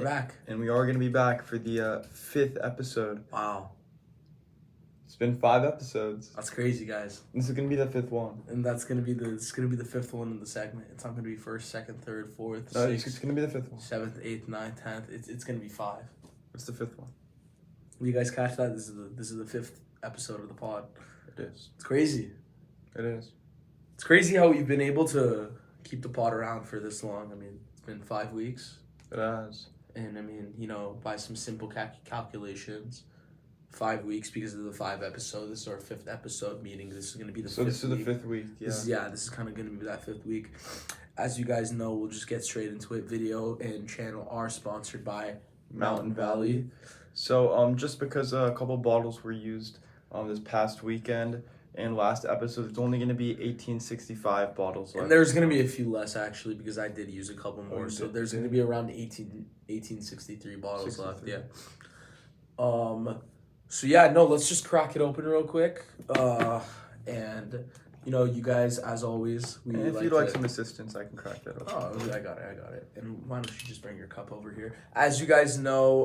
We're back. And we are going to be back for the 5th episode. Wow. It's been 5 episodes. That's crazy, guys. This is going to be the 5th one. And it's gonna be the 5th one in the segment. It's not gonna be first, second, third, fourth, No, sixth, it's going to be the 5th one. 7th, 8th, 9th, 10th. It's gonna be 5. What's the 5th one? Will you guys catch that? This is the 5th episode of the pod. It is. It's crazy. It is. It's crazy how we've been able to keep the pod around for this long. I mean, it's been 5 weeks. It has. And I mean, by some simple calculations, 5 weeks because of the 5 episode. This is our 5th episode, meaning this is going to be the 5th week. So this is the 5th week, yeah. This is kind of going to be that 5th week. As you guys know, we'll just get straight into it. Video and channel are sponsored by Mountain Valley. So just because a couple bottles were used this past weekend and last episode, there's only going to be 1865 bottles left. And there's going to be a few less, actually, because I did use a couple more. So there's going to be around 1863 bottles 63. left, yeah. So yeah, no, let's just crack it open real quick. And you guys, as always, and if you'd like some assistance, I can crack that open. Oh, I got it. And why don't you just bring your cup over here? As you guys know,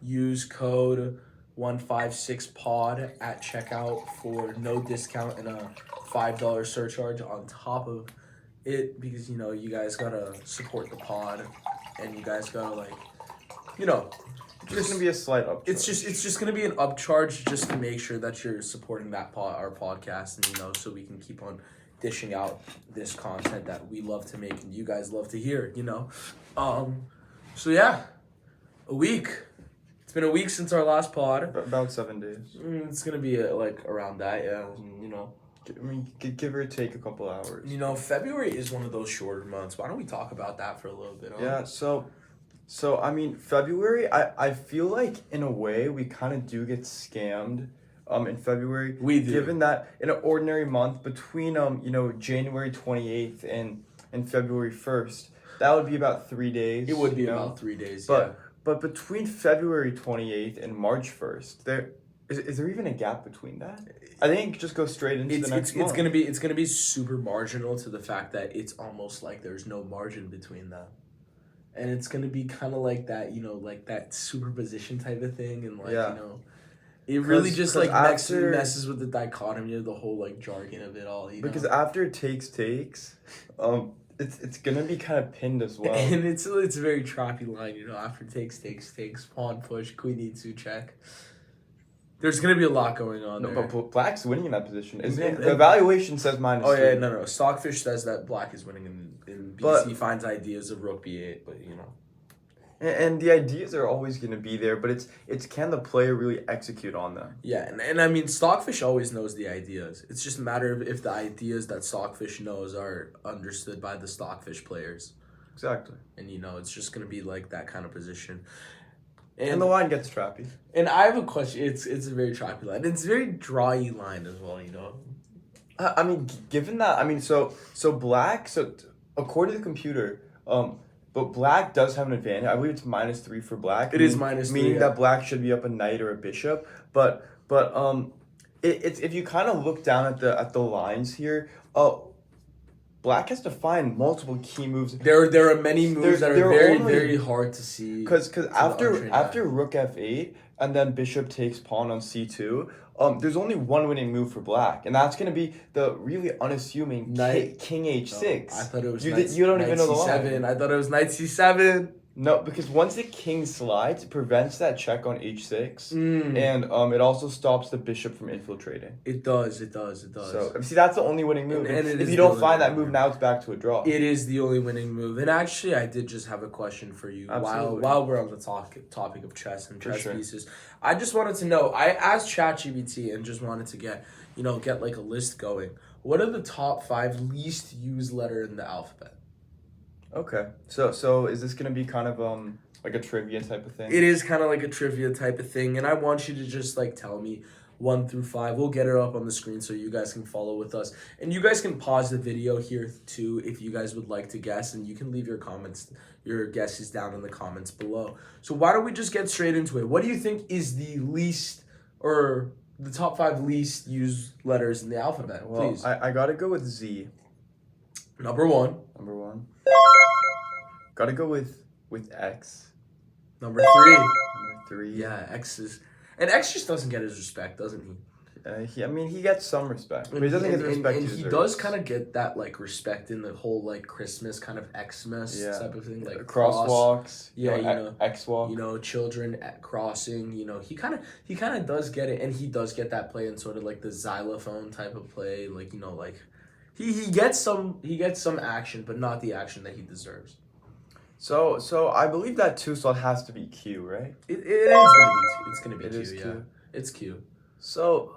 use code 156pod at checkout for no discount and a $5 surcharge on top of it, because you guys gotta support the pod, and you guys gotta It's gonna be a slight upcharge. It's just gonna be an upcharge just to make sure that you're supporting our podcast, and so we can keep on dishing out this content that we love to make and you guys love to hear. So yeah, a week. It's been a week since our last pod. About 7 days. It's gonna be around that, yeah. I mean, give or take a couple hours. February is one of those shorter months. Why don't we talk about that for a little bit? Yeah. So I mean, February, I feel like in a way we kind of do get scammed in February. We do. Given that in an ordinary month between January 28th and February 1st, that would be about 3 days. It would be about 3 days, But between February 28th and March 1st, is there even a gap between that? I think it just goes straight into the next month. It's gonna be super marginal to the fact that it's almost like there's no margin between them. And it's going to be kind of like that, like that superposition type of thing. And, it really just, messes with the dichotomy of the whole, jargon of it all, Because after takes, it's going to be kind of pinned as well. And it's a very choppy line, after takes, pawn push, queen e2 check. There's going to be a lot going on there. But Black's winning in that position. The evaluation says -3. Oh, yeah, no. Stockfish says that Black is winning and BC finds ideas of rook b8, but, And the ideas are always going to be there, but it's can the player really execute on them? Yeah, and I mean, Stockfish always knows the ideas. It's just a matter of if the ideas that Stockfish knows are understood by the Stockfish players. Exactly. And, it's just going to be like that kind of position. And the line gets trappy. And I have a question. It's a very trappy line. It's a very drawy line as well, I mean, given that, so Black, according to the computer, but Black does have an advantage. I believe it's -3 for Black. It is -3, meaning that Black should be up a knight or a bishop. But it's if you kind of look down at the lines here, Black has to find multiple key moves. There are many moves that are very, very hard to see. Because after rook f8 and then bishop takes pawn on c2, there's only one winning move for Black, and that's going to be the really unassuming king h6. I thought it was you don't even know the line. I thought it was knight c7. No, because once the king slides, it prevents that check on h6, and it also stops the bishop from infiltrating. It does. So, see, that's the only winning move. And if you don't find that move, now it's back to a draw. It is the only winning move. And actually, I did just have a question for you. Absolutely. While we're on the topic of chess and chess pieces, I just wanted to know, I asked ChatGPT and just wanted to get like a list going. What are the top 5 least used letter in the alphabet? Okay, so is this gonna be kind of like a trivia type of thing? It is kind of like a trivia type of thing, and I want you to just tell me 1 through 5. We'll get it up on the screen so you guys can follow with us, and you guys can pause the video here too if you guys would like to guess, and you can leave your guesses down in the comments below. So why don't we just get straight into it? What do you think is the least or the top 5 least used letters in the alphabet? Well, please. I gotta go with Z. Number one. Gotta go with X. Number 3. Number 3. Yeah, X just doesn't get his respect, doesn't he? He gets some respect, but he doesn't get the respect he deserves. He does kind of get that like respect in the whole like Christmas kind of Xmas type of thing, like crosswalks. X-walk. Children at crossing. He kind of does get it, and he does get that play in sort of like the xylophone type of play, like like he gets some action, but not the action that he deserves. So I believe that 2 slot has to be Q, right? It is gonna be 2. It's gonna be Q. Yeah, Q. It's Q. So,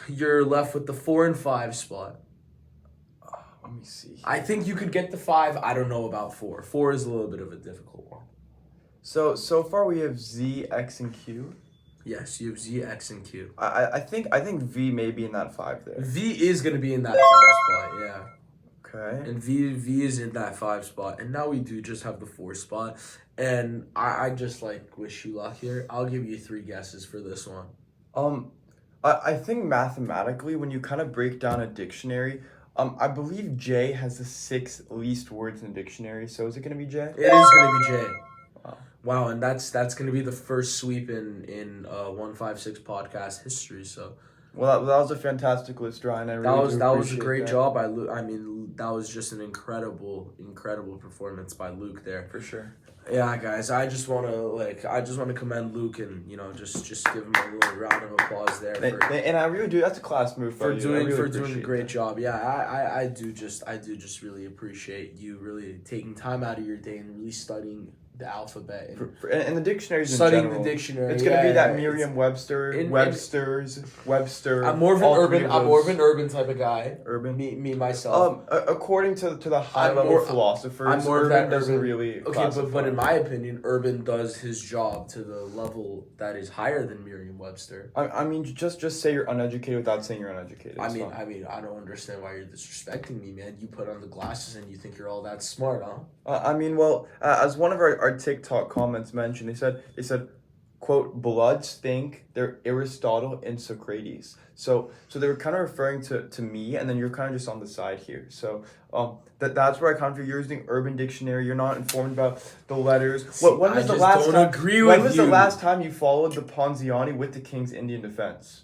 you're left with the 4 and 5 spot. Let me see. I think you could get the 5. I don't know about 4. 4 is a little bit of a difficult one. So far we have Z, X, and Q. Yes, you have Z, X, and Q. I think V may be in that 5 there. V is going to be in that 5 spot, yeah. Okay. And V is in that 5 spot. And now we do just have the 4 spot. And I just wish you luck here. I'll give you 3 guesses for this one. I think mathematically, when you kind of break down a dictionary, I believe J has the 6th least words in the dictionary. So is it going to be J? It is going to be J. Wow, and that's going to be the first sweep in 156 podcast history. So, well, that was a fantastic list, Ryan. That was a great job by Luke. I mean, that was just an incredible performance by Luke there. For sure. Yeah, guys, I just want to commend Luke and just give him a little round of applause there. And I really do. That's a class move for doing a great job. Yeah, I do just really appreciate you really taking time out of your day and really studying the alphabet and the dictionaries in studying general. The dictionary. It's gonna be that Merriam-Webster, Webster. I'm more of an urban type of guy. Urban. Me myself. According to the high level philosophers, urban doesn't really. Okay, but in my opinion, urban does his job to the level that is higher than Merriam-Webster. I mean, just say you're uneducated without saying you're uneducated. I mean, I don't understand why you're disrespecting me, man. You put on the glasses and you think you're all that smart, huh? As one of our TikTok comments mentioned, they said, quote, bloods think they're Aristotle and Socrates. So they were kind of referring to me, and then you're kind of just on the side here. So that's where I kind of feel you're using Urban Dictionary. You're not informed about the letters. When was the last time you followed the Ponziani with the King's Indian Defense?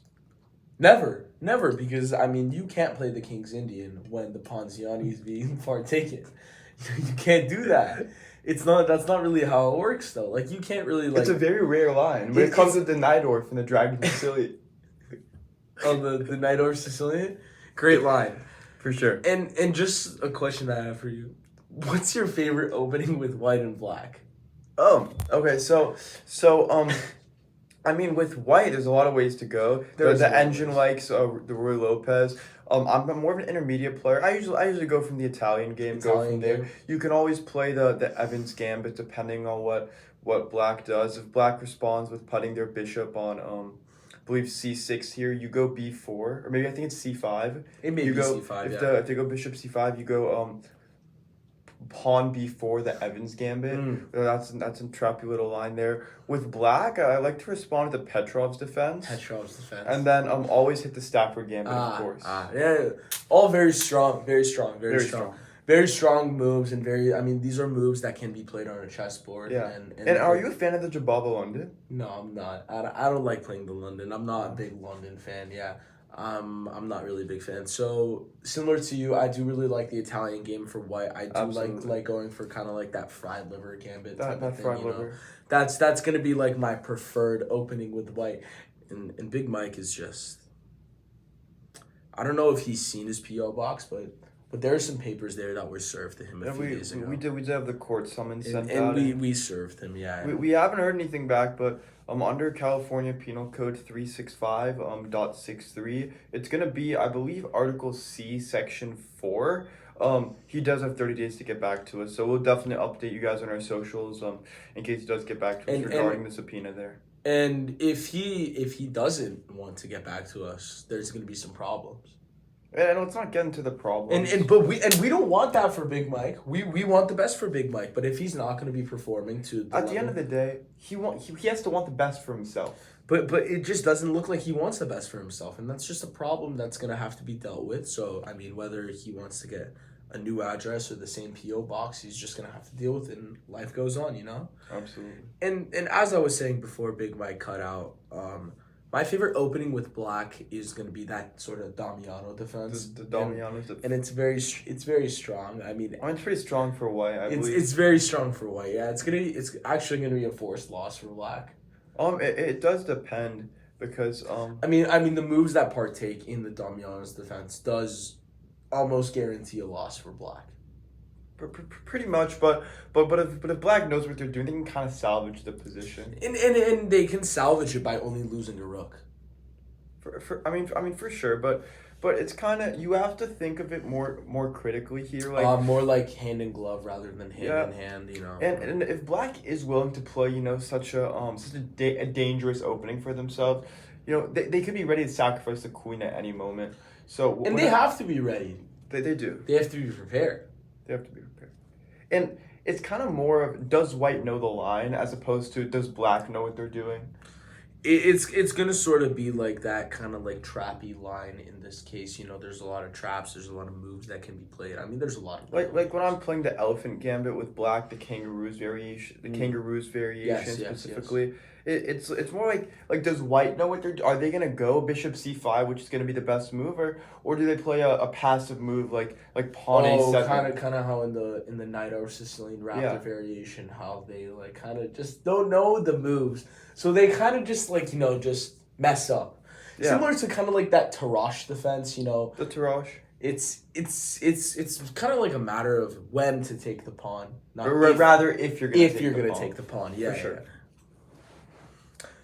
Never, because you can't play the King's Indian when the Ponziani is being partaken. You can't do that. That's not really how it works though. You can't really It's a very rare line when it comes to the Najdorf and the Dragon Sicilian. Oh, the Najdorf Sicilian? Great line. For sure. And just a question I have for you. What's your favorite opening with white and black? Oh, okay. So with white, there's a lot of ways to go. The engine likes the Roy Lopez. I'm more of an intermediate player. I usually go from the Italian game. Go from there. You can always play the Evans Gambit depending on what Black does. If Black responds with putting their bishop on I believe C6 here, you go B4, or maybe I think it's C5. It may be C5. If they go bishop C5, you go pawn B4, the Evans Gambit. That's a trappy little line there. With Black, I like to respond to Petrov's defense. And then always hit the Stafford Gambit, of course. Yeah, all very strong. Very strong moves, and these are moves that can be played on a chessboard. Yeah. And are you a fan of the Jababa London? No, I'm not. I don't like playing the London. I'm not a big London fan, yeah. I'm not really a big fan. So similar to you, I do really like the Italian game for white. I do like going for kind of like that fried liver gambit type of thing. Fried liver. That's gonna be like my preferred opening with white. And Big Mike is just, I don't know if he's seen his PO box, but there are some papers there that were served to him a few days ago. We did have the court summons sent out. And we served him, yeah. We haven't heard anything back, but under California Penal Code 365.63, it's gonna be, I believe, Article C, Section 4. He does have 30 days to get back to us, so we'll definitely update you guys on our socials in case he does get back to us regarding the subpoena there. And if he doesn't want to get back to us, there's gonna be some problems. And let's not get into the problems. But we don't want that for Big Mike. We want the best for Big Mike. But if he's not going to be performing to the at the end of the day, he has to want the best for himself. But it just doesn't look like he wants the best for himself, and that's just a problem that's going to have to be dealt with. So whether he wants to get a new address or the same PO box. He's just gonna have to deal with it, and life goes on, you know. Absolutely. And as I was saying before, Big Mike cut out. My favorite opening with black is gonna be that sort of Damiano defense. The Damiano's and it's very strong. I mean, it's pretty strong for white. I believe it's very strong for white. Yeah, it's actually gonna be a forced loss for black. It does depend because I mean the moves that partake in the Damiano's defense does almost guarantee a loss for black. Pretty much, but if black knows what they're doing, they can kind of salvage the position. And they can salvage it by only losing a rook. I mean for sure, but it's kind of, you have to think of it more critically here, like more like hand in glove rather than hand in hand, you know. And if black is willing to play, you know, such a dangerous opening for themselves, you know, they could be ready to sacrifice the queen at any moment. So they have to be ready. They do. They have to be prepared. They have to be prepared. And it's kind of more of, does white know the line as opposed to does black know what they're doing? It's gonna sort of be like that kind of like trappy line in this case. You know, there's a lot of traps. There's a lot of moves that can be played. I mean, there's a lot of like when I'm playing the elephant gambit with black, the kangaroos variation, Yes, specifically. Yes. It's more like does white know what are they gonna go bishop c5, which is gonna be the best move, or do they play a passive move like pawn a7? kind of how in the Knight over Sicilian Raptor variation, how they like kind of just don't know the moves, so they kind of just like, you know, just mess up. Yeah. Similar to kind of like that Tarrasch defense, you know. The Tarrasch. It's kind of like a matter of when to take the pawn, not rather if you're gonna take the pawn. Yeah, for sure. Yeah.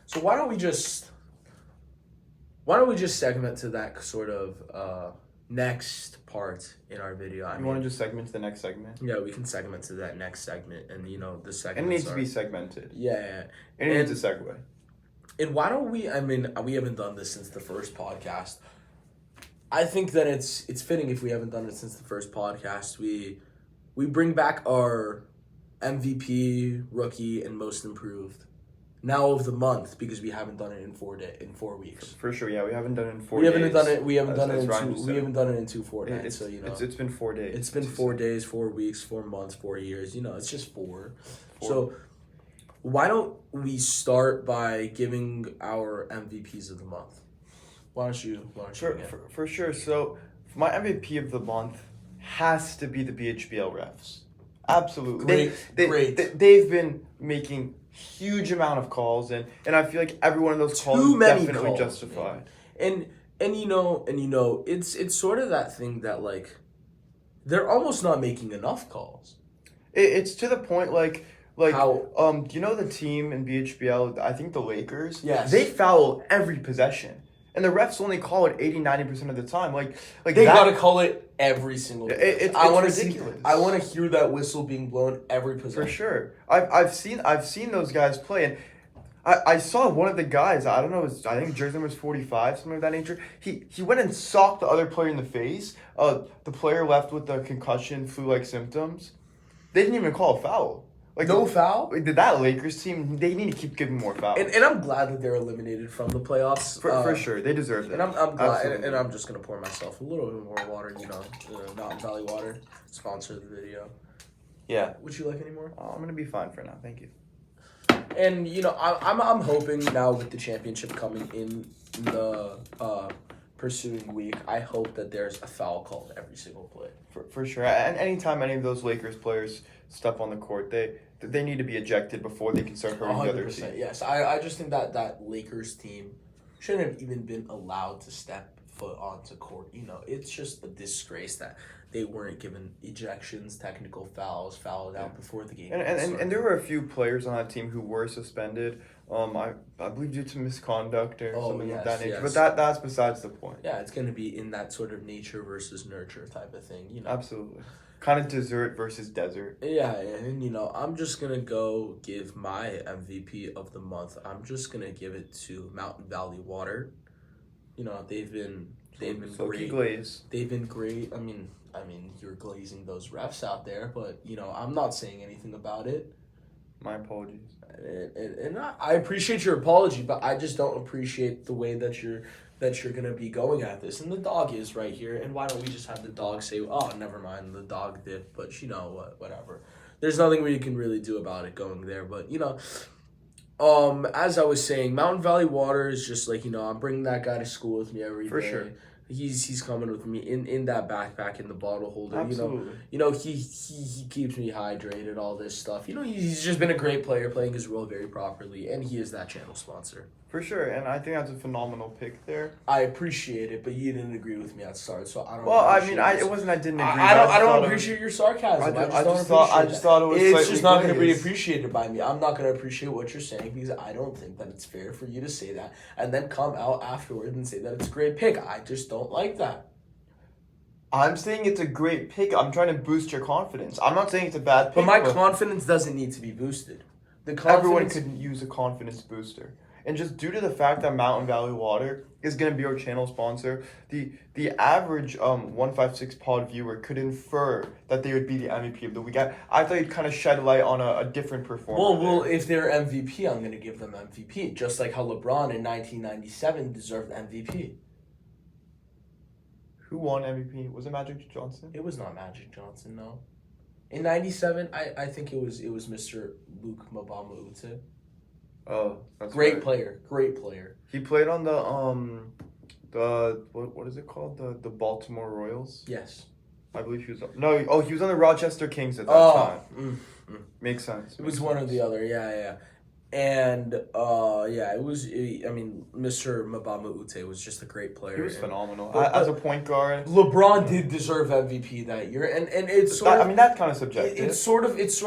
So why don't we just segment to that sort of next part in our video? You want to just segment to the next segment? Yeah, we can segment to that next segment, and you know the segment. And it needs to be segmented. Yeah. And it needs a segue. And why don't we? I mean, we haven't done this since the first podcast. I think that it's fitting if we haven't done it since the first podcast. We bring back our MVP, rookie, and most improved. Now of the month, because we haven't done it in 4 weeks. For sure, yeah, we haven't done it in 4 days. We haven't done it in 2 fortnights. So you know, it's been 4 days. It's been 4 days, 4 weeks, 4 months, 4 years. You know, it's just four. So why don't we start by giving our MVPs of the month? Why don't you? For sure. So my MVP of the month has to be the BHBL refs. Absolutely. Great. They've been making huge amount of calls, and I feel like every one of those calls is definitely justified. Man. And you know, it's sort of that thing that like they're almost not making enough calls. It's to the point like how do you know the team in BHBL, I think the Lakers? Yes. They foul every possession. And the refs only call it 80-90% of the time. Like they gotta call it every single. It's ridiculous. I want to hear that whistle being blown every possession. For sure, I've seen those guys play, and I saw one of the guys. I don't know. I think jersey number was 45, something of that nature. He went and socked the other player in the face. The player left with the concussion, flu-like symptoms. They didn't even call a foul. Like no foul? That Lakers team, they need to keep giving more fouls. And I'm glad that they're eliminated from the playoffs. For sure, they deserve that. And I'm glad. And I'm just gonna pour myself a little bit more water. You know, Mountain Valley Water, sponsor the video. Yeah. Would you like any more? I'm gonna be fine for now. Thank you. And you know, I'm hoping now with the championship coming in the pursuing week, I hope that there's a foul called every single play. For sure. And anytime any of those Lakers players step on the court, they need to be ejected before they can start hurting the other team. Yes, I just think that Lakers team shouldn't have even been allowed to step foot onto court. You know, it's just a disgrace that they weren't given ejections, technical fouls, fouled out before the game. And there were a few players on that team who were suspended. I believe due to misconduct or something of that nature. Yes. But that's besides the point. Yeah, it's gonna be in that sort of nature versus nurture type of thing. You know, absolutely. Kind of dessert versus desert. Yeah, and you know, I'm just gonna go give my MVP of the month. I'm just gonna give it to Mountain Valley Water. You know, they've been great. Glaze. They've been great. I mean, you're glazing those refs out there, but you know, I'm not saying anything about it. My apologies. And I appreciate your apology, but I just don't appreciate the way that you're gonna be going at this. And the dog is right here. And why don't we just have the dog say, "Oh, never mind, the dog did," but you know what, whatever. There's nothing we can really do about it going there, but you know. As I was saying, Mountain Valley Water is just like, I'm bringing that guy to school with me every day. For sure. He's coming with me in that backpack in the bottle holder. Absolutely. He keeps me hydrated, all this stuff. He's just been a great player, playing his role very properly, and he is that channel sponsor. For sure, and I think that's a phenomenal pick there. I appreciate it, but you didn't agree with me at the start, so I don't. Well, I mean, it wasn't I didn't agree. I don't appreciate your sarcasm. I just thought it was. It's just not going to be appreciated by me. I'm not going to appreciate what you're saying because I don't think that it's fair for you to say that and then come out afterwards and say that it's a great pick. I just don't like that. I'm saying it's a great pick. I'm trying to boost your confidence. I'm not saying it's a bad pick. But my confidence doesn't need to be boosted. Everyone could use a confidence booster. And just due to the fact that Mountain Valley Water is going to be our channel sponsor, the average 156 pod viewer could infer that they would be the MVP of the week. I thought you'd kind of shed light on a different performer. Well, if they're MVP, I'm going to give them MVP. Just like how LeBron in 1997 deserved MVP. Who won MVP? Was it Magic Johnson? It was not Magic Johnson, no. In 97, I think it was Mr. Lucke Ute. Oh, that's great right. Great player. He played on the what is it called? The Baltimore Royals? Yes. I believe he was he was on the Rochester Kings at that time. Makes sense. It was one or the other. Yeah. And it was. Mr. Mbama Ute was just a great player. He was phenomenal as a point guard. LeBron did deserve MVP that year, and it's sort of. That's kind of subjective. It's sort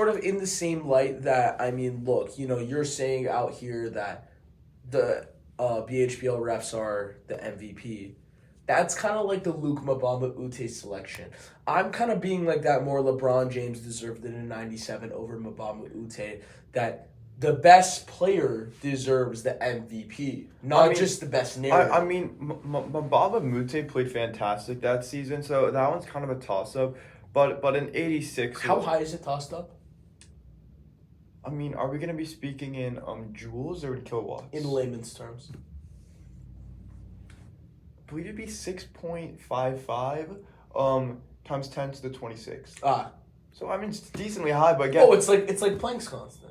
of in the same light that look, you're saying out here that the BHBL refs are the MVP. That's kind of like the Luke Mbama Ute selection. I'm kind of being like that more. LeBron James deserved it in '97 over Mbama Ute. That. The best player deserves the MVP, not just the best narrative. Mbaba Mute played fantastic that season, so that one's kind of a toss-up. But in '86... How high is it tossed up? Are we going to be speaking in joules or in kilowatts? In layman's terms. I believe it'd be 6.55 times 10 to the 26th. So, it's decently high, but again... Oh, it's like Planck's constant.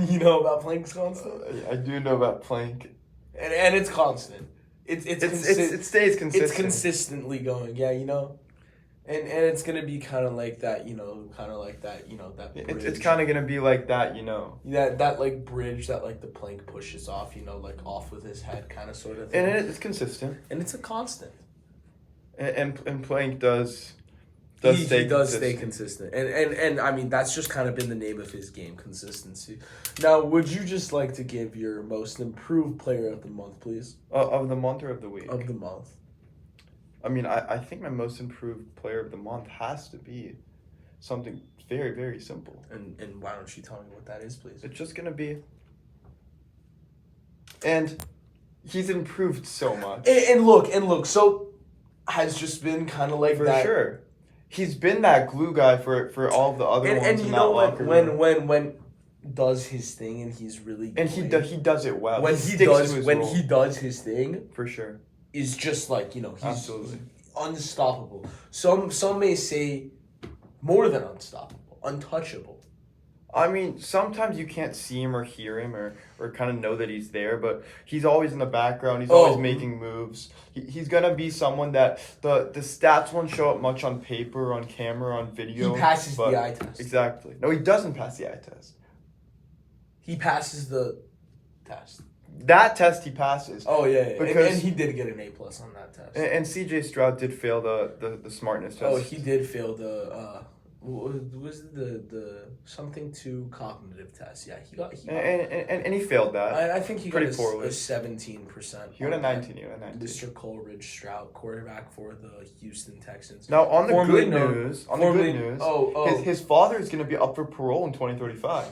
You know about Planck's constant? I do know about Planck, and it's constant. It stays consistent. It's consistently going, and it's gonna be kind of like that, that. Bridge. It's kind of gonna be like that, That like bridge that like the Planck pushes off, like off with his head, kind of sort of thing. And it's consistent. And it's a constant. And Planck does stay consistent. And that's just kind of been the name of his game, consistency. Now, would you just like to give your most improved player of the month, please? Of the month or of the week? Of the month. I think my most improved player of the month has to be something very, very simple. And why don't you tell me what that is, please? It's just going to be... And he's improved so much. And look, so has just been kind of like for that. For sure. He's been that glue guy for all of the other ones. And you know what? When does his thing and he's really and he does it well. When he does his thing, for sure, is just like he's absolutely unstoppable. Some may say more than unstoppable, untouchable. Sometimes you can't see him or hear him or kind of know that he's there, but he's always in the background. He's always making moves. He's going to be someone that the stats won't show up much on paper, on camera, on video. He passes the eye test. Exactly. No, he doesn't pass the eye test. He passes the test. That test he passes. Oh, yeah. And he did get an A+ on that test. And CJ Strouds did fail the smartness test. Oh, he did fail the... was the something to cognitive test? Yeah, he got and he failed that. I think he pretty got poorly. A 17%. He got a 19. Mr. Coleridge Stroud, quarterback for the Houston Texans. Now on the good news, his father is going to be up for parole in 2035.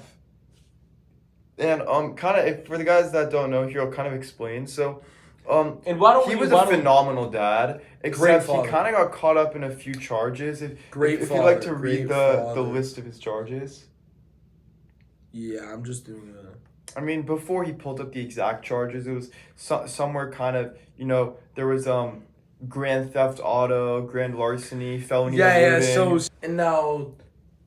And kind of for the guys that don't know, here I'll kind of explain. So And why don't he we, was why a don't- phenomenal dad, Great except he father. kind of got caught up in a few charges. Great if you'd like father, to read great the father. list of his charges. Yeah, I'm just doing I mean, before he pulled up the exact charges, it was somewhere kind of, there was grand theft auto, grand larceny, felony of living. And now,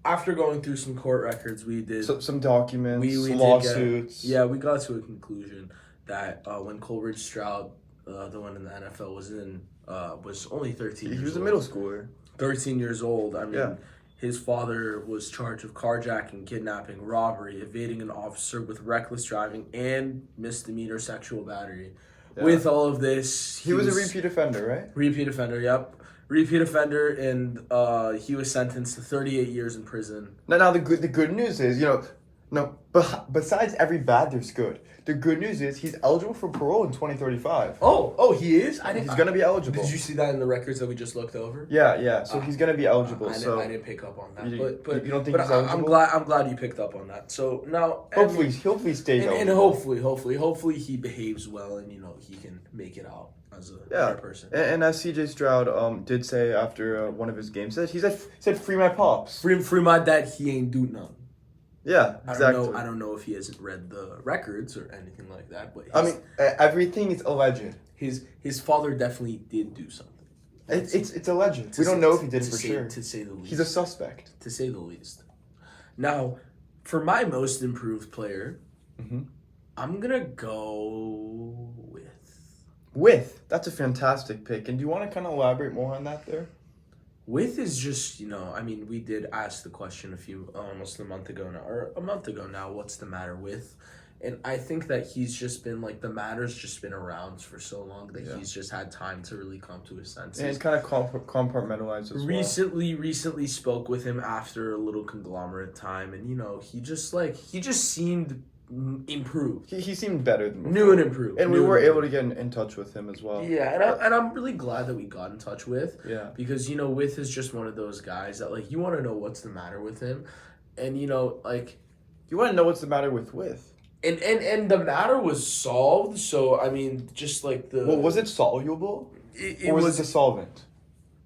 after going through some court records, we did Some documents, we did lawsuits. we got to a conclusion that when Coleridge Stroud, the one in the NFL, was only 13 years He was a old. middle schooler. 13 years old. I mean, Yeah. his father was charged of carjacking, kidnapping, robbery, evading an officer with reckless driving, and misdemeanor sexual battery. Yeah. With all of this, He was a repeat offender, right? Repeat offender, yep. Repeat offender, and he was sentenced to 38 years in prison. Now the good news is, besides every bad, there's good. The good news is he's eligible for parole in 2035. Oh, he is? He's gonna be eligible. Did you see that in the records that we just looked over? Yeah. So he's gonna be eligible. I didn't pick up on that. You But don't think he's I'm eligible? glad you picked up on that. So now, Hopefully stays and eligible. hopefully he behaves well, and he can make it out as a better person. And as CJ Strouds did say after one of his games, he said free my pops. Free my dad. He ain't do none. Yeah, exactly. I don't know if he hasn't read the records or anything like that, but everything is alleged. His father definitely did do something. It's alleged. We don't know if he did it for sure. To say the least. He's a suspect. To say the least. Now, for my most improved player, I'm gonna go with. That's a fantastic pick. And do you want to kind of elaborate more on that there? With is just, we did ask the question almost a month ago now, what's the matter with? And I think that he's just been, the matter's just been around for so long that he's just had time to really come to his senses. And it's kind of compartmentalized as well. Recently spoke with him after a little conglomerate time, and, he just seemed improved. He seemed better than before. New and improved. And we were able to get in touch with him as well. Yeah, and I'm really glad that we got in touch with. Yeah. Because, With is just one of those guys that, you want to know what's the matter with him. And, You want to know what's the matter with. And the matter was solved, so, just Well, was it soluble? It was it the solvent?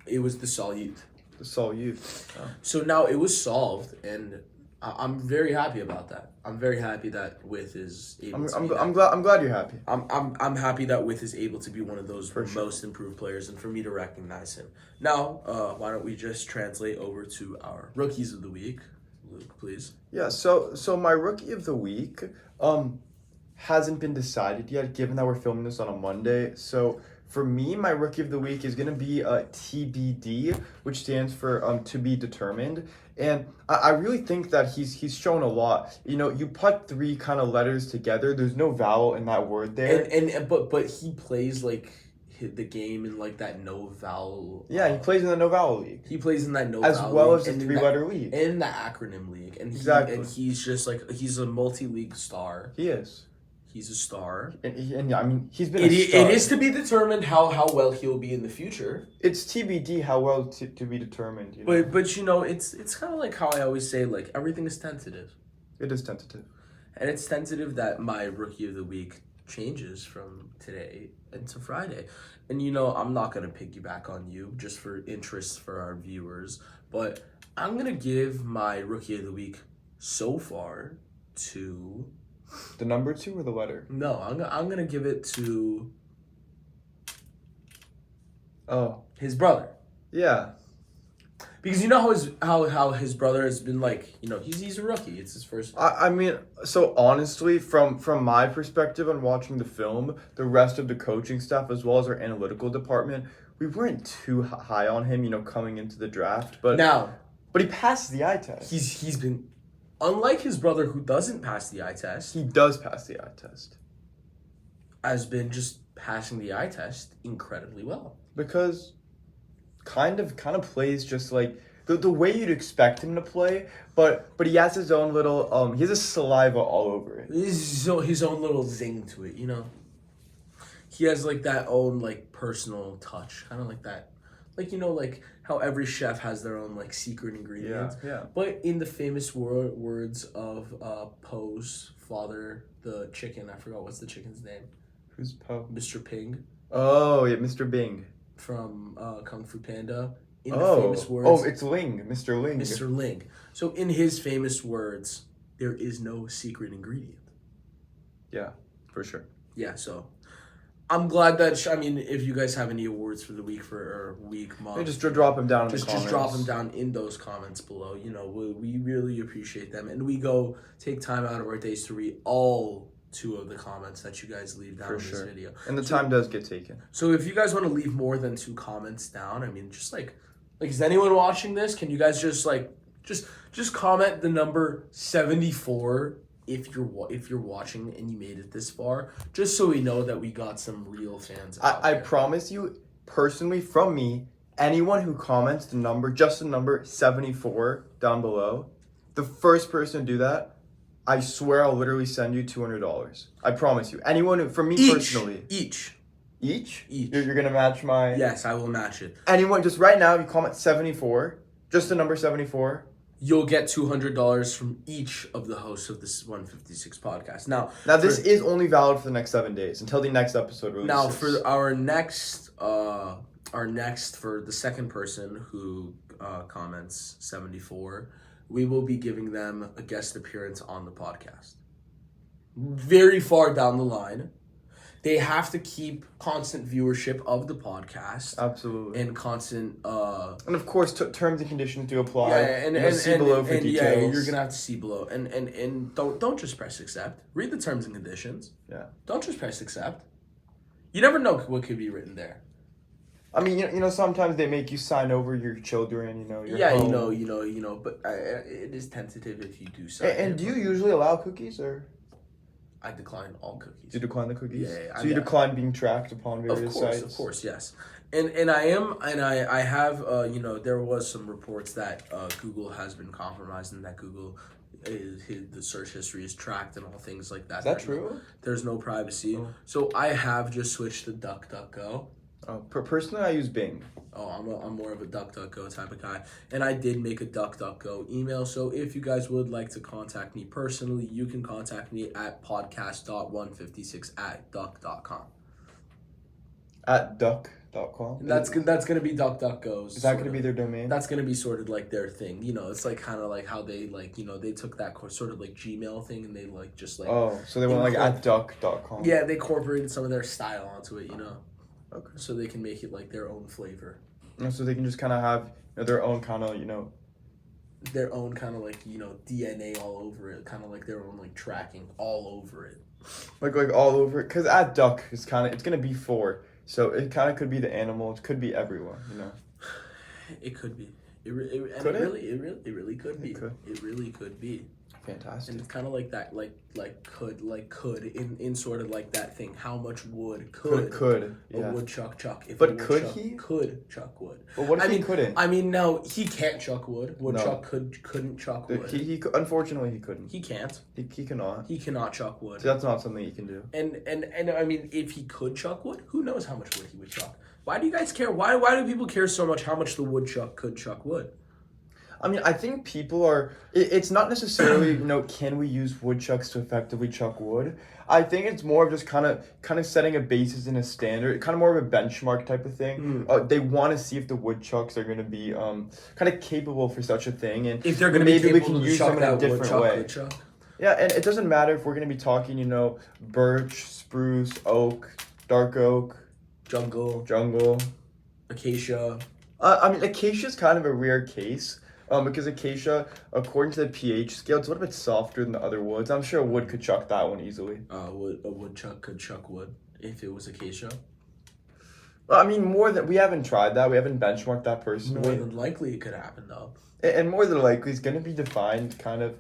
It was the solute. The solute. Oh. So now it was solved, and I'm very happy about that. I'm very happy that With is able to be I'm glad you're happy. I'm happy that With is able to be one of those most improved players, and for me to recognize him. Now, why don't we just translate over to our rookies of the week? Luke, please. Yeah, so my rookie of the week hasn't been decided yet, given that we're filming this on a Monday. So for me, my rookie of the week is gonna be TBD, which stands for to be determined. And I really think that he's shown a lot. You put three kind of letters together. There's no vowel in that word there. But he plays the game in that no vowel. Yeah, he plays in the no vowel league. He plays in that no as vowel well league, as the 3-letter league. In the acronym league, and exactly. And he's just he's a multi-league star. He is. He's a star. And he's been a star. It is to be determined how well he'll be in the future. It's TBD how well to be determined. But it's kind of like how I always say, everything is tentative. It is tentative. And it's tentative that my rookie of the week changes from today into Friday. And I'm not going to piggyback on you just for interest for our viewers, but I'm going to give my rookie of the week so far to... The number 2 or the letter? No, I'm gonna give it to his brother. Yeah. Because how his brother has been he's a rookie. It's his first. So honestly, from my perspective on watching the film, the rest of the coaching staff as well as our analytical department, we weren't too high on him, coming into the draft. But he passed the eye test. He's been. Unlike his brother, who doesn't pass the eye test, he does pass the eye test. Has been just passing the eye test incredibly well. Because kind of plays just like the way you'd expect him to play, but he has his own little he has a saliva all over it. His own little zing to it, He has that own personal touch, kind of like that. How every chef has their own secret ingredients. Yeah. But in the famous words of Poe's father, the chicken, I forgot what's the chicken's name. Who's Po? Mr. Ping Oh, yeah, Mr. Bing. from Kung Fu Panda. In Oh. the famous words, Oh, it's Ling. Mr. Ling. Mr. Ling. So in his famous words, there is no secret ingredient. Yeah, for sure. Yeah, so I'm glad that if you guys have any awards for the week month, Yeah, just drop them down in the just comments. drop them down in those comments below. We really appreciate them, and we go take time out of our days to read all 2 of the comments that you guys leave down in this video. And the time does get taken. So if you guys want to leave more than 2 comments down, just like is anyone watching this? Can you guys just comment the number 74 if you're watching and you made it this far, just so we know that we got some real fans out I there. promise you, personally, from me, anyone who comments the number 74 down below, the first person to do that, I swear I'll literally send you $200. I promise you. Anyone from me personally. Each. You're gonna match my. Yes, I will match it. Anyone, just right now, if you comment 74, just the number 74. You'll get $200 from each of the hosts of this 156 podcast. Now this is only valid for the next 7 days until the next episode releases. Now for our next for the second person who comments 74, we will be giving them a guest appearance on the podcast. Very far down the line. They have to keep constant viewership of the podcast. Absolutely. And constant... and of course, terms and conditions do apply. Yeah, and see below for details. Yeah, you're going to have to see below. And don't just press accept. Read the terms and conditions. Yeah. Don't just press accept. You never know what could be written there. Sometimes they make you sign over your children, your home. But it is tentative if you do so. And do you usually allow cookies, or? I decline all cookies. You decline the cookies? Yeah. So you decline being tracked upon various sites? Of course, yes. And I have, there was some reports that Google has been compromised and that Google, the search history is tracked and all things like that. Is that true? There's no privacy. Oh. So I have just switched to DuckDuckGo. Oh, personally, I use Bing. Oh, I'm more of a DuckDuckGo type of guy. And I did make a DuckDuckGo email. So if you guys would like to contact me personally, you can contact me at podcast.156@duck.com. At duck.com? That's going to be DuckDuckGo's. Is that going to be their domain? That's going to be sort of like their thing. It's like kind of like how they they took that sort of like Gmail thing and they Oh, so they went like at duck.com. Yeah, they incorporated some of their style onto it, Okay. So they can make it like their own flavor. So they can just kind of have their own kind of, their own kind of like, DNA all over it. Kind of like their own like tracking all over it. Like all over it. Because at duck is kind of, it's going to be 4. So it kind of could be the animal. It could be everyone, It could be. It really could be. It really could be. Fantastic. And it's kind of like that, could in sort of like that thing. How much wood could a woodchuck chuck? If but could he? Could chuck wood. But what if he couldn't? No, he can't chuck wood. Woodchuck couldn't chuck wood. He unfortunately he couldn't. He can't. He cannot. He cannot chuck wood. So that's not something he can do. And if he could chuck wood, who knows how much wood he would chuck? Why do you guys care? Why do people care so much how much the woodchuck could chuck wood? I think people are... It's not necessarily, can we use woodchucks to effectively chuck wood? I think it's more of just kind of setting a basis and a standard, kind of more of a benchmark type of thing. They want to see if the woodchucks are going to be kind of capable for such a thing, and if they're going to maybe we can use them in a different way. Woodchuck. Yeah, and it doesn't matter if we're going to be talking, birch, spruce, oak, dark oak, jungle, acacia. Acacia is kind of a rare case. Because acacia, according to the pH scale, it's a little bit softer than the other woods. I'm sure a wood could chuck that one easily. A woodchuck could chuck wood if it was acacia. Well, we haven't tried that. We haven't benchmarked that personally. More than likely it could happen, though. And more than likely, it's going to be defined kind of...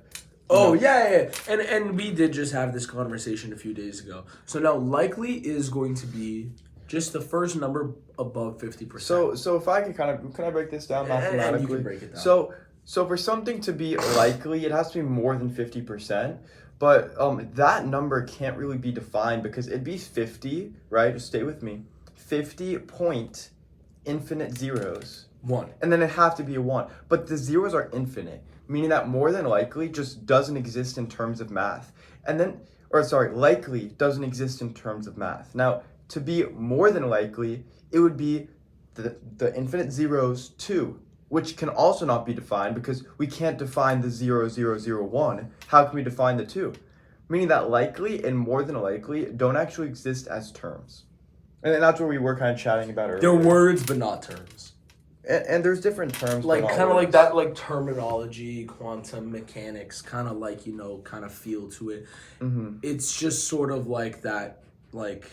Yeah. And we did just have this conversation a few days ago. So now likely is going to be... just the first number above 50%. So if I can can I break this down mathematically? And you can break it down. So for something to be likely, it has to be more than 50%. But that number can't really be defined because it'd be 50, right? Just stay with me. 50 point infinite zeros. 1. And then it'd have to be a 1. But the zeros are infinite, meaning that more than likely just doesn't exist in terms of math. And then likely doesn't exist in terms of math. Now, to be more than likely, it would be the infinite zeros 2, which can also not be defined because we can't define the 0, 0, 0, 1. How can we define the 2? Meaning that likely and more than likely don't actually exist as terms. And that's what we were kind of chatting about earlier. They're words, but not terms. And there's different terms. Like, kind of like that, like terminology, quantum mechanics, kind of like, kind of feel to it. Mm-hmm. It's just sort of like that, like...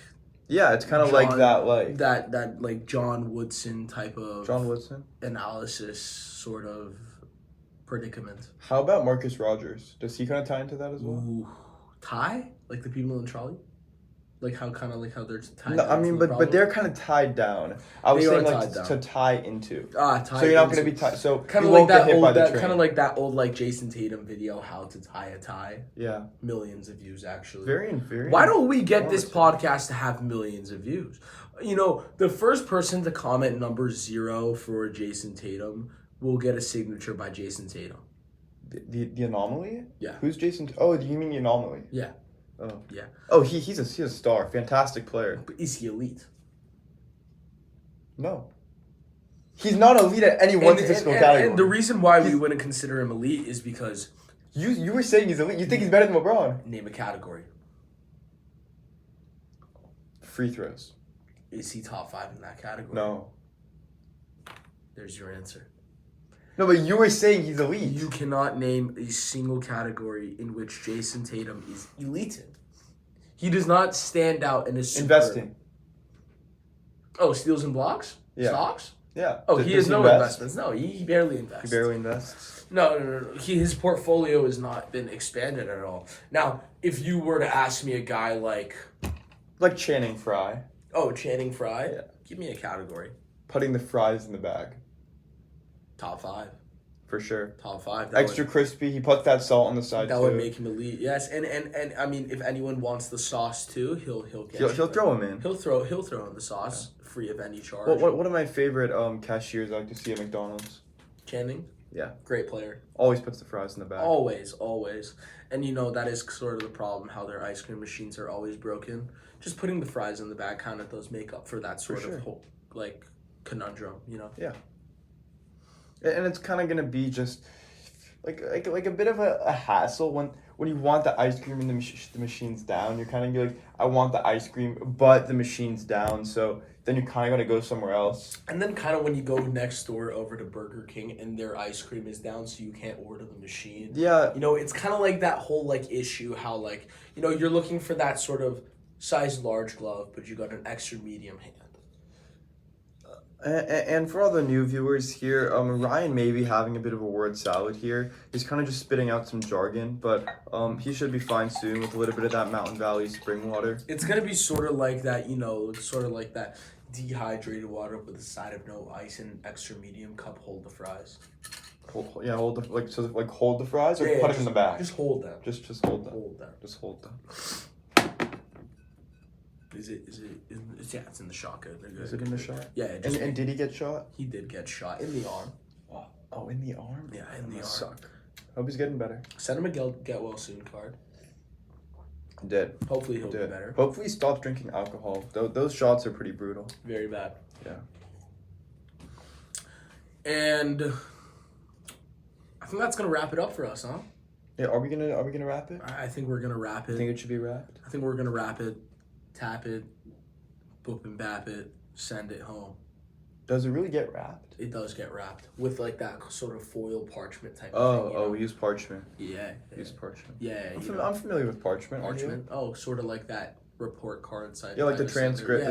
Yeah, it's kind of like that, like... That like, John Woodson type of... John Woodson? Analysis sort of predicament. How about Marcus Rogers? Does he kind of tie into that as well? Ooh. Tie? Like the people in the trolley? Like how they're tied. No, I mean, but they're kind of tied down. I was saying like to tie into. Tie. So you're not going to be tied. So kind you of like won't get that hit old, by the train. kind of like that old like Jason Tatum video, how to tie a tie. Yeah. Millions of views actually. Very. Why don't we get this podcast to have millions of views? The first person to comment number 0 for Jason Tatum will get a signature by Jason Tatum. The anomaly? Yeah. Who's Jason? Oh, you mean the anomaly? Yeah. Oh. Yeah. Oh, he's a star. Fantastic player. But is he elite? No. He's not elite at any one statistical category. And the reason why we wouldn't consider him elite is because... You were saying he's elite. You think he's better than LeBron. Name a category. Free throws. Is he top 5 in that category? No. There's your answer. No, but you were saying he's elite. You cannot name a single category in which Jason Tatum is elite in. He does not stand out in a super... Investing. Oh, steals and blocks? Yeah. Stocks? Yeah. Oh, he has no investments. No, he barely invests. He barely invests. No. His portfolio has not been expanded at all. Now, if you were to ask me a guy like... Like Channing Frye. Oh, Channing Frye? Yeah. Give me a category. Putting the fries in the bag. Top 5. For sure. Top 5. Extra crispy. He puts that salt on the side that too. would make him elite. Yes, and I mean, if anyone wants the sauce too, he'll throw him in. He'll throw in the sauce free of any charge. Well, one of my favorite cashiers I like to see at McDonald's. Channing. Yeah. Great player. Always puts the fries in the bag. Always. And that is sort of the problem, how their ice cream machines are always broken. Just putting the fries in the bag kind of does make up for that sort of whole, like, conundrum, Yeah. And it's kind of going to be just like a bit of a hassle when you want the ice cream and the machine's down. You're kind of like, I want the ice cream, but the machine's down. So then you're kind of going to go somewhere else. And then kind of when you go next door over to Burger King and their ice cream is down, so you can't order the machine. Yeah. It's kind of like that whole like issue how like, you're looking for that sort of size large glove, but you got an extra medium hand. And for all the new viewers here, Ryan may be having a bit of a word salad here. He's kind of just spitting out some jargon, but he should be fine soon with a little bit of that Mountain Valley spring water. It's going to be sort of like that, sort of like that dehydrated water with a side of no ice and extra medium cup. Hold the fries. Hold the fries or put them in the bag? Just hold them. Just hold them. Hold them. Just hold them. Yeah, it's in the shot. Good. They're good. Is it in the shot? Yeah. And did he get shot? He did get shot in the arm. Oh, in the arm? Yeah, in the arm. Suck. Hope he's getting better. Send him a get well soon card. Did. Hopefully he'll be better. Hopefully he stops drinking alcohol. Those shots are pretty brutal. Very bad. Yeah. And I think that's gonna wrap it up for us, huh? Yeah, are we gonna wrap it? I think we're gonna wrap it. I think it should be wrapped. I think we're gonna wrap it, tap it, boop and bap it, send it home. Does it really get wrapped? It does get wrapped with like that sort of foil parchment type of thing. We use parchment. Yeah. We use parchment. Yeah. I'm familiar with parchment. Parchment. Oh, sort of like that report card side. Yeah, like the transcript.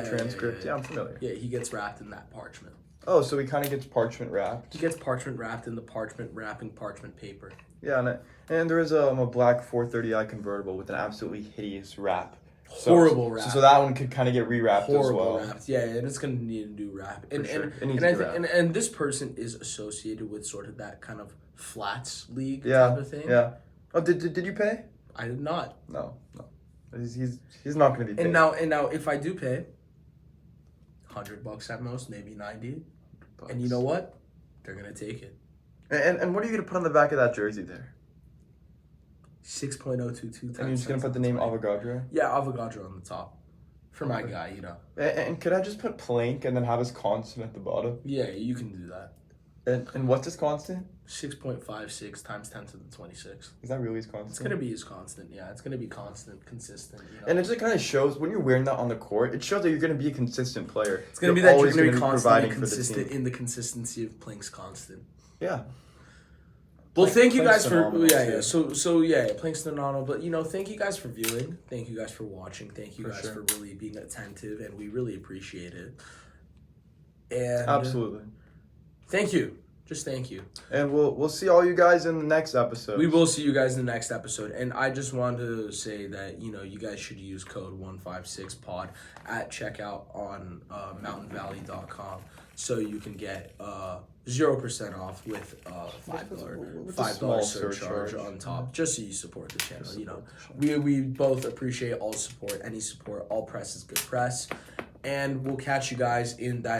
Yeah, I'm familiar. Yeah, he gets wrapped in that parchment. Oh, so he kind of gets parchment wrapped. He gets parchment wrapped in the parchment wrapping parchment paper. Yeah, and there is a black 430i convertible with an absolutely hideous wrap. Horrible wrap. So that one could kind of get rewrapped as well. Wrapped. Yeah, and it's gonna need a new wrap. And this person is associated with sort of that kind of flats league type of thing. Yeah. Oh, did you pay? I did not. No. He's not gonna be paid. And now if I do pay, $100 at most, maybe 90. And you know what? They're gonna take it. And what are you gonna put on the back of that jersey there? 6.022 times. And you're just gonna put the name Avogadro? Yeah, Avogadro on the top. For my guy, you know. And could I just put Planck and then have his constant at the bottom? Yeah, you can do that. And what's his constant? 6.56 times 10 to the 26. Is that really his constant? It's gonna be his constant. Yeah, it's gonna be constant, consistent. You know? And it just kind of shows when you're wearing that on the court. It shows that you're gonna be a consistent player. It's gonna be that you're gonna be constant and consistent in the consistency of Planck's constant. Yeah. Well, thank you guys for too. So yeah, Planck's phenomenal. But you know, thank you guys for viewing. Thank you guys for watching. Thank you For guys sure. for really being attentive, and we really appreciate it. And Absolutely. thank you. Just thank you. And we'll see all you guys in the next episode. We will see you guys in the next episode. And I just wanted to say that, you know, you guys should use code 156pod at checkout on mountainvalley.com so you can get 0% off with $5 surcharge on top, just so you support the channel. You know, we both appreciate all support, any support. All press is good press. And we'll catch you guys in that